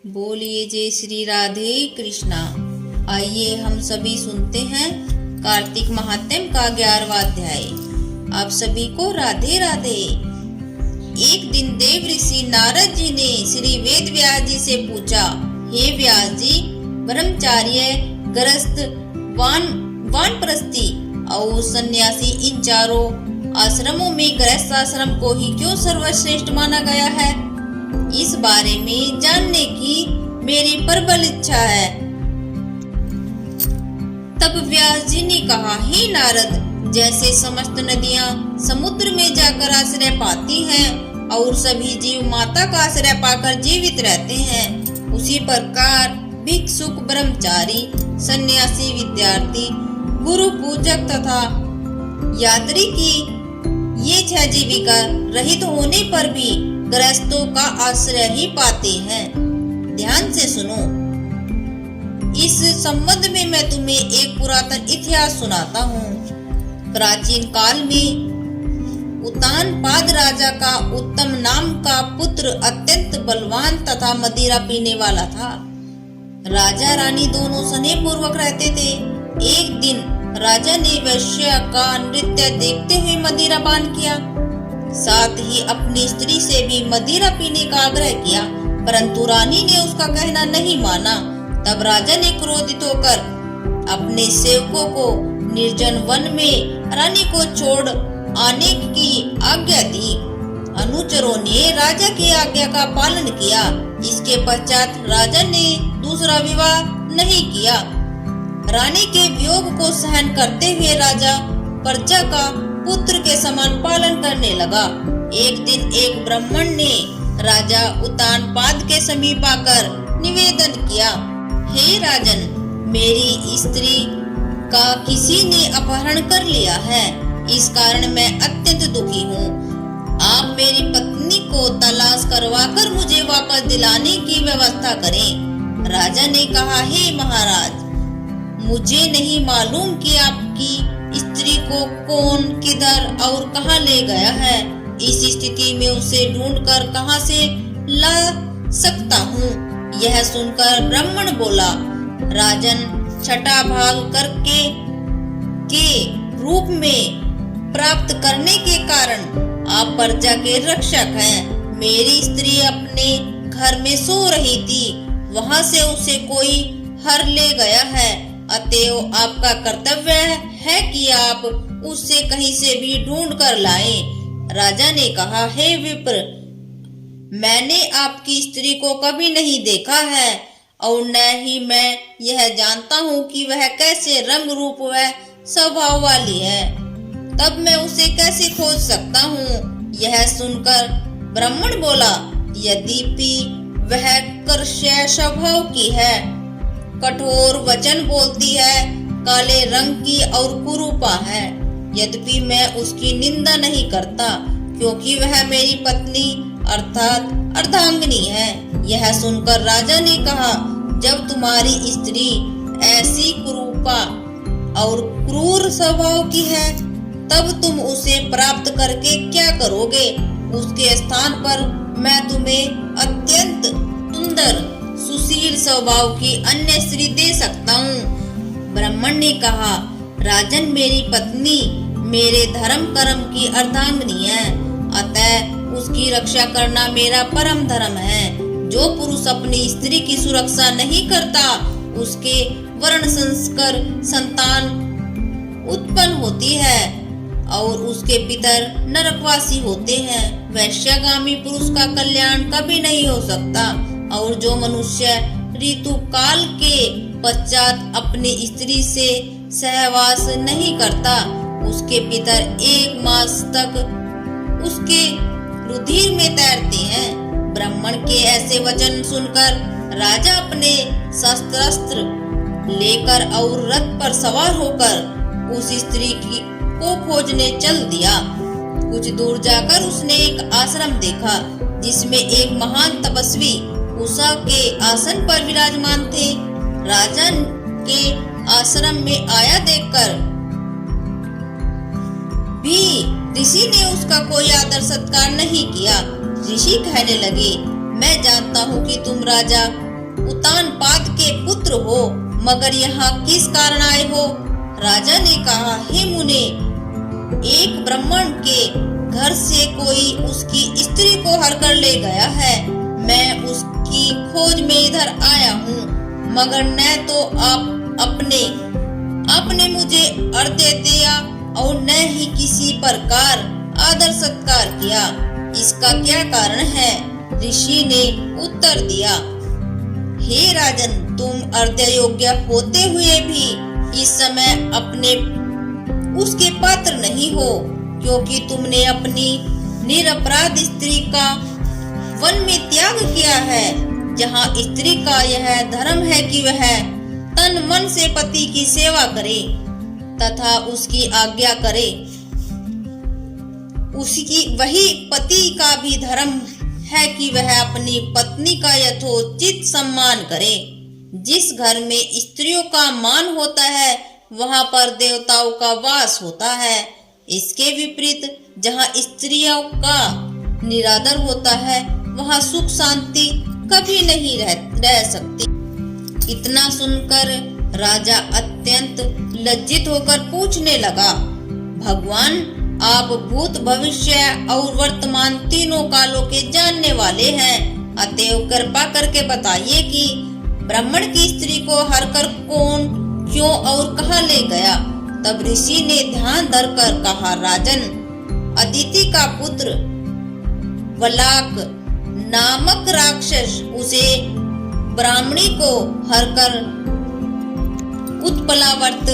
बोलिए जय श्री राधे कृष्णा। आइए हम सभी सुनते हैं कार्तिक महात्म्य का 11वां अध्याय। आप सभी को राधे राधे। एक दिन देव ऋषि नारद जी ने श्री वेद व्यास जी से पूछा, हे व्यास जी, ब्रह्मचार्य, गृहस्थ, वानप्रस्थी और सन्यासी इन चारों आश्रमों में गृहस्थ आश्रम को ही क्यों सर्वश्रेष्ठ माना गया है? इस बारे में जानने की मेरी प्रबल इच्छा है। तब व्यास जी ने कहा, हे नारद, जैसे समस्त नदियां समुद्र में जाकर आश्रय पाती हैं और सभी जीव माता का आश्रय पाकर जीवित रहते हैं, उसी प्रकार भिक्षुक, ब्रह्मचारी, सन्यासी, विद्यार्थी, गुरु पूजक तथा यात्री की ये 6 जीविका रहित होने पर भी गृहस्थों का आश्रय ही पाते हैं। ध्यान से सुनो। इस संबंध में मैं तुम्हें एक पुरातन इतिहास सुनाता हूँ। प्राचीन काल में उतानपाद राजा का उत्तम नाम का पुत्र अत्यंत बलवान तथा मदिरा पीने वाला था। राजा रानी दोनों स्नेह पूर्वक रहते थे। एक दिन राजा ने वैश्य का नृत्य देखते हुए मदिरा पान किया। साथ ही अपनी स्त्री से भी मदिरा पीने का आग्रह किया, परंतु रानी ने उसका कहना नहीं माना। तब राजा ने क्रोधित होकर अपने सेवकों को निर्जन वन में रानी को छोड़ आने की आज्ञा दी। अनुचरों ने राजा की आज्ञा का पालन किया। इसके पश्चात राजा ने दूसरा विवाह नहीं किया। रानी के वियोग को सहन करते हुए राजा प्रजा का पुत्र के समान पालन करने लगा। एक दिन एक ब्राह्मण ने राजा उतानपाद के समीप आकर निवेदन किया, हे राजन, मेरी स्त्री का किसी ने अपहरण कर लिया है। इस कारण मैं अत्यंत दुखी हूँ। आप मेरी पत्नी को तलाश करवाकर मुझे वापस दिलाने की व्यवस्था करें। राजा ने कहा, हे महाराज, मुझे नहीं मालूम कि आपकी स्त्री को कौन, किधर और कहाँ ले गया है। इस स्थिति में उसे ढूंढकर कहाँ से ला सकता हूँ? यह सुनकर ब्राह्मण बोला, राजन, छठा भाग करके के रूप में प्राप्त करने के कारण आप प्रजा के रक्षक हैं। मेरी स्त्री अपने घर में सो रही थी, वहाँ से उसे कोई हर ले गया है। अतएव आपका कर्तव्य है कि आप उससे कहीं से भी ढूंढ कर लाएं। राजा ने कहा, हे विप्र, मैंने आपकी स्त्री को कभी नहीं देखा है और न ही मैं यह जानता हूँ कि वह कैसे रंग रूप व स्वभाव वाली है। तब मैं उसे कैसे खोज सकता हूँ? यह सुनकर ब्राह्मण बोला, यद्यपि वह कर्कश स्वभाव की है, कठोर वचन बोलती है, काले रंग की और कुरूपा है, यद्यपि मैं उसकी निंदा नहीं करता, क्योंकि वह मेरी पत्नी अर्थात अर्धांगिनी है। यह सुनकर राजा ने कहा, जब तुम्हारी स्त्री ऐसी कुरूपा और क्रूर स्वभाव की है, तब तुम उसे प्राप्त करके क्या करोगे? उसके स्थान पर मैं तुम्हें अत्यंत सुंदर, सुशील स्वभाव की अन्य स्त्री दे सकता हूँ। ब्राह्मण ने कहा, राजन, मेरी पत्नी मेरे धर्म कर्म की अर्धांगिनी है, अतः उसकी रक्षा करना मेरा परम धर्म है। जो पुरुष अपनी स्त्री की सुरक्षा नहीं करता, उसके वर्ण संस्कर संतान उत्पन्न होती है और उसके पितर नरकवासी होते हैं। वैश्यगामी पुरुष का कल्याण कभी नहीं हो सकता। और जो मनुष्य ऋतु काल के पश्चात अपनी स्त्री से सहवास नहीं करता, उसके पितर 1 मास तक उसके रुधिर में तैरते हैं। ब्राह्मण के ऐसे वचन सुनकर राजा अपने शस्त्रास्त्र लेकर और रथ पर सवार होकर उस स्त्री को खोजने चल दिया। कुछ दूर जाकर उसने एक आश्रम देखा, जिसमें एक महान तपस्वी उषा के आसन पर विराजमान थे। राजा के आश्रम में आया देखकर भी ऋषि ने उसका कोई आदर सत्कार नहीं किया। ऋषि कहने लगे, मैं जानता हूँ कि तुम राजा उतानपाद के पुत्र हो, मगर यहाँ किस कारण आए हो? राजा ने कहा, हे मुने, एक ब्राह्मण के घर से कोई उसकी स्त्री को हर कर ले गया है। मैं उसकी खोज में इधर आया हूँ, मगर न तो आपने मुझे अर्घ्य दिया और न ही किसी प्रकार आदर सत्कार किया। इसका क्या कारण है? ऋषि ने उत्तर दिया, हे राजन, तुम अर्घ्य योग्य होते हुए भी इस समय उसके पात्र नहीं हो, क्योंकि तुमने अपनी निरपराध स्त्री का वन में त्याग किया है, जहाँ स्त्री का यह धर्म है कि वह तन मन से पति की सेवा करे तथा उसकी आज्ञा करे। वही पति का भी धर्म है कि वह अपनी पत्नी का यथोचित सम्मान करे। जिस घर में स्त्रियों का मान होता है, वहाँ पर देवताओं का वास होता है। इसके विपरीत जहाँ स्त्रियों का निरादर होता है, वहाँ सुख शांति कभी नहीं रह सकती। इतना सुनकर राजा अत्यंत लज्जित होकर पूछने लगा, भगवान, आप भूत, भविष्य और वर्तमान तीनों कालों के जानने वाले हैं, अतएव कृपा करके बताइए कि ब्राह्मण की स्त्री को हर कर कौन, क्यों और कहाँ ले गया? तब ऋषि ने ध्यान धरकर कहा, राजन, अदिति का पुत्र वलाक नामक राक्षस उसे ब्राह्मणी को हर कर उत्पलावर्त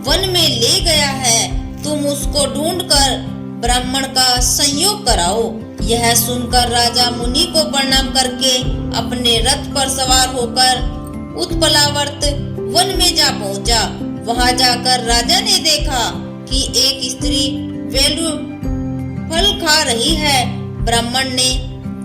वन में ले गया है। तुम उसको ढूंढकर ब्राह्मण का संयोग कराओ। यह सुनकर राजा मुनि को प्रणाम करके अपने रथ पर सवार होकर उत्पलावर्त वन में जा पहुंचा। वहां जाकर राजा ने देखा कि एक स्त्री बेलू फल खा रही है। ब्राह्मण ने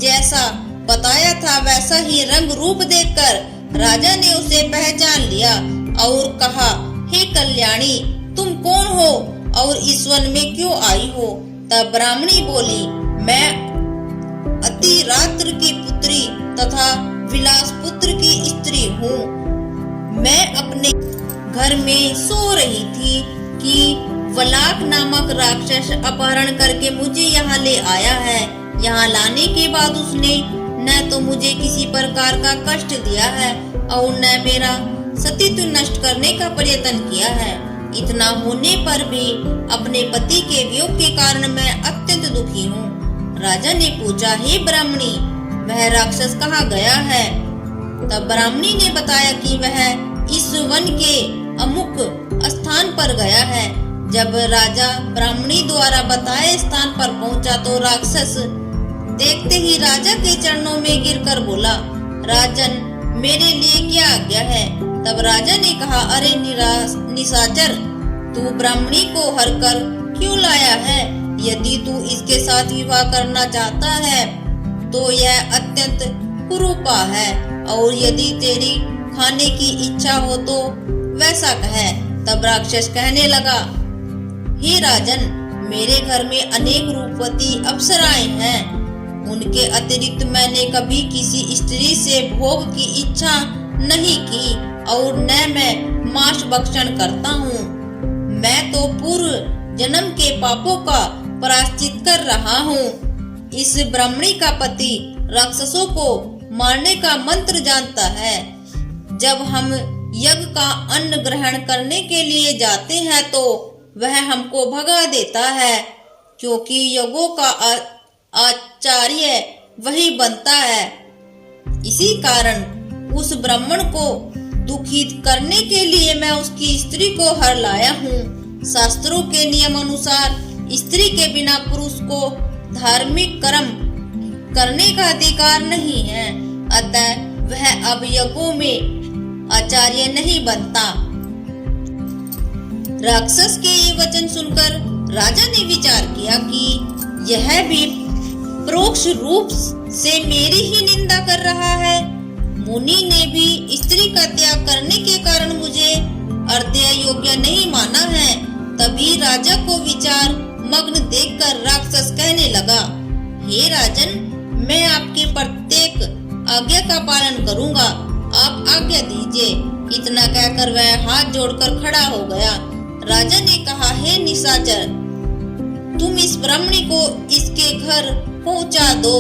जैसा बताया था वैसा ही रंग रूप देखकर राजा ने उसे पहचान लिया और कहा, हे कल्याणी, तुम कौन हो और इस वन में क्यों आई हो? तब ब्राह्मणी बोली, मैं अति रात्र की पुत्री तथा विलास पुत्र की स्त्री हूँ। मैं अपने घर में सो रही थी कि वलाक नामक राक्षस अपहरण करके मुझे यहाँ ले आया है। यहाँ लाने के बाद उसने न तो मुझे किसी प्रकार का कष्ट दिया है और न मेरा सतीत्व नष्ट करने का प्रयत्न किया है। इतना होने पर भी अपने पति के वियोग के कारण मैं अत्यंत दुखी हूँ। राजा ने पूछा, हे ब्राह्मणी, वह राक्षस कहाँ गया है? तब ब्राह्मणी ने बताया कि वह इस वन के अमुक स्थान पर गया है। जब राजा ब्राह्मणी द्वारा बताए स्थान पर पहुंचा तो राक्षस देखते ही राजा के चरणों में गिरकर बोला, राजन, मेरे लिए क्या आज्ञा है? तब राजा ने कहा, अरे निशाचर, तू ब्राह्मणी को हर कर क्यों लाया है? यदि तू इसके साथ विवाह करना चाहता है तो यह अत्यंत कुरूपा है, और यदि तेरी खाने की इच्छा हो तो वैसा कहे। तब राक्षस कहने लगा, हे राजन, मेरे घर में अनेक रूपवती अप्सराएं हैं। उनके अतिरिक्त मैंने कभी किसी स्त्री से भोग की इच्छा नहीं की और न मैं मांस भक्षण करता हूँ। मैं तो पूर्व जन्म के पापों का प्रायश्चित कर रहा हूँ। इस ब्राह्मणी का पति राक्षसों को मारने का मंत्र जानता है। जब हम यज्ञ का अन्न ग्रहण करने के लिए जाते हैं तो वह हमको भगा देता है, क्योंकि यज्ञों का आचार्य वही बनता है। इसी कारण उस ब्राह्मण को दुखित करने के लिए मैं उसकी स्त्री को हर लाया हूँ। शास्त्रों के नियम अनुसार स्त्री के बिना पुरुष को धार्मिक कर्म करने का अधिकार नहीं है, अतः वह अब यज्ञों में आचार्य नहीं बनता। राक्षस के ये वचन सुनकर राजा ने विचार किया कि यह भी परोक्ष रूप से मेरी ही निंदा कर रहा है। मुनि ने भी स्त्री का त्याग करने के कारण मुझे अर्घ्य योग्य नहीं माना है। तभी राजा को विचार मग्न देखकर राक्षस कहने लगा, हे राजन, मैं आपकी प्रत्येक आज्ञा का पालन करूंगा। आप आज्ञा दीजिए। इतना कहकर वह हाथ जोड़कर खड़ा हो गया। राजा ने कहा, हे निशाचर, तुम इस ब्राह्मणी को इसके घर पहुंचा दो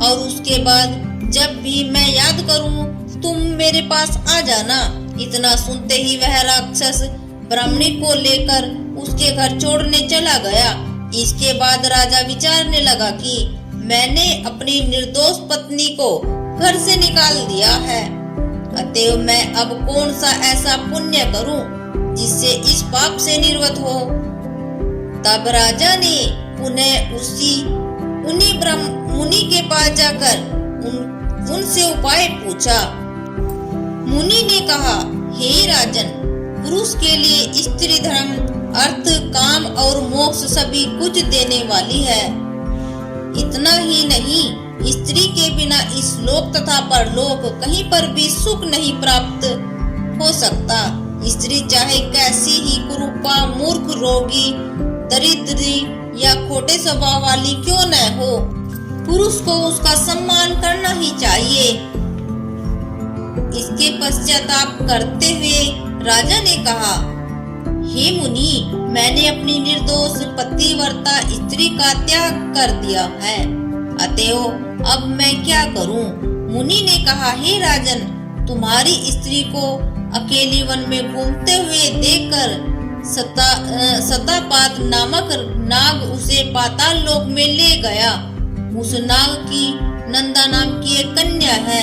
और उसके बाद जब भी मैं याद करूं तुम मेरे पास आ जाना। इतना सुनते ही वह राक्षस ब्राह्मणी को लेकर उसके घर छोड़ने चला गया। इसके बाद राजा विचारने लगा कि मैंने अपनी निर्दोष पत्नी को घर से निकाल दिया है, अतएव मैं अब कौन सा ऐसा पुण्य करूं जिससे इस पाप से निर्वत हो। तब राजा ने पुनः उन्हीं मुनि के पास जाकर उनसे उपाय पूछा। मुनि ने कहा, हे राजन, पुरुष के लिए स्त्री धर्म, अर्थ, काम और मोक्ष सभी कुछ देने वाली है। इतना ही नहीं, स्त्री के बिना इस लोक तथा परलोक कहीं पर भी सुख नहीं प्राप्त हो सकता। स्त्री चाहे कैसी ही कुरूपा, मूर्ख, रोगी, दरिद्री या खोटे स्वभाव वाली क्यों न हो, पुरुष को उसका सम्मान करना ही चाहिए। इसके पश्चाताप करते हुए राजा ने कहा, हे मुनि, मैंने अपनी निर्दोष पतिव्रता स्त्री का त्याग कर दिया है, अतएव अब मैं क्या करूं? मुनि ने कहा, हे राजन, तुम्हारी स्त्री को अकेली वन में घूमते हुए देखकर सतापात नामक नाग उसे पाताल लोक में ले गया। उस नाग की नंदा नाम की एक कन्या है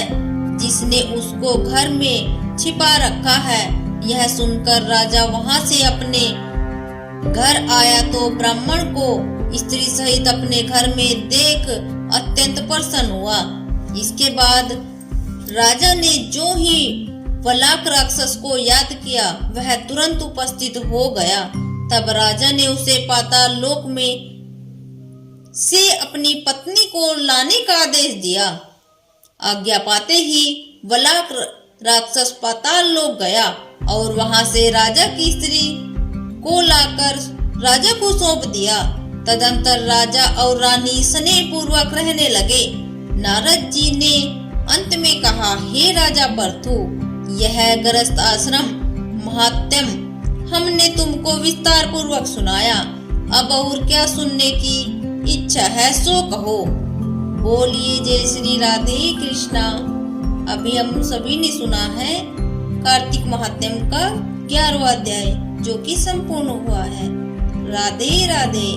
जिसने उसको घर में छिपा रखा है। यह सुनकर राजा वहां से अपने घर आया तो ब्राह्मण को स्त्री सहित अपने घर में देख अत्यंत प्रसन्न हुआ। इसके बाद राजा ने जो ही वलाक राक्षस को याद किया वह तुरंत उपस्थित हो गया। तब राजा ने उसे पाताल लोक में से अपनी पत्नी को लाने का आदेश दिया। आज्ञा पाते ही वलाक राक्षस पाताल लोक गया और वहां से राजा की स्त्री को लाकर राजा को सौंप दिया। तदंतर राजा और रानी स्नेह पूर्वक रहने लगे। नारद जी ने अंत में कहा, हे राजा पृथु, यह गृहस्थ आश्रम महात्म्य हमने तुमको विस्तार पूर्वक सुनाया। अब और क्या सुनने की इच्छा है सो कहो। बोलिए जय श्री राधे कृष्णा। अभी हम सभी ने सुना है कार्तिक महात्म्य का 11वां अध्याय जो कि संपूर्ण हुआ है। राधे राधे।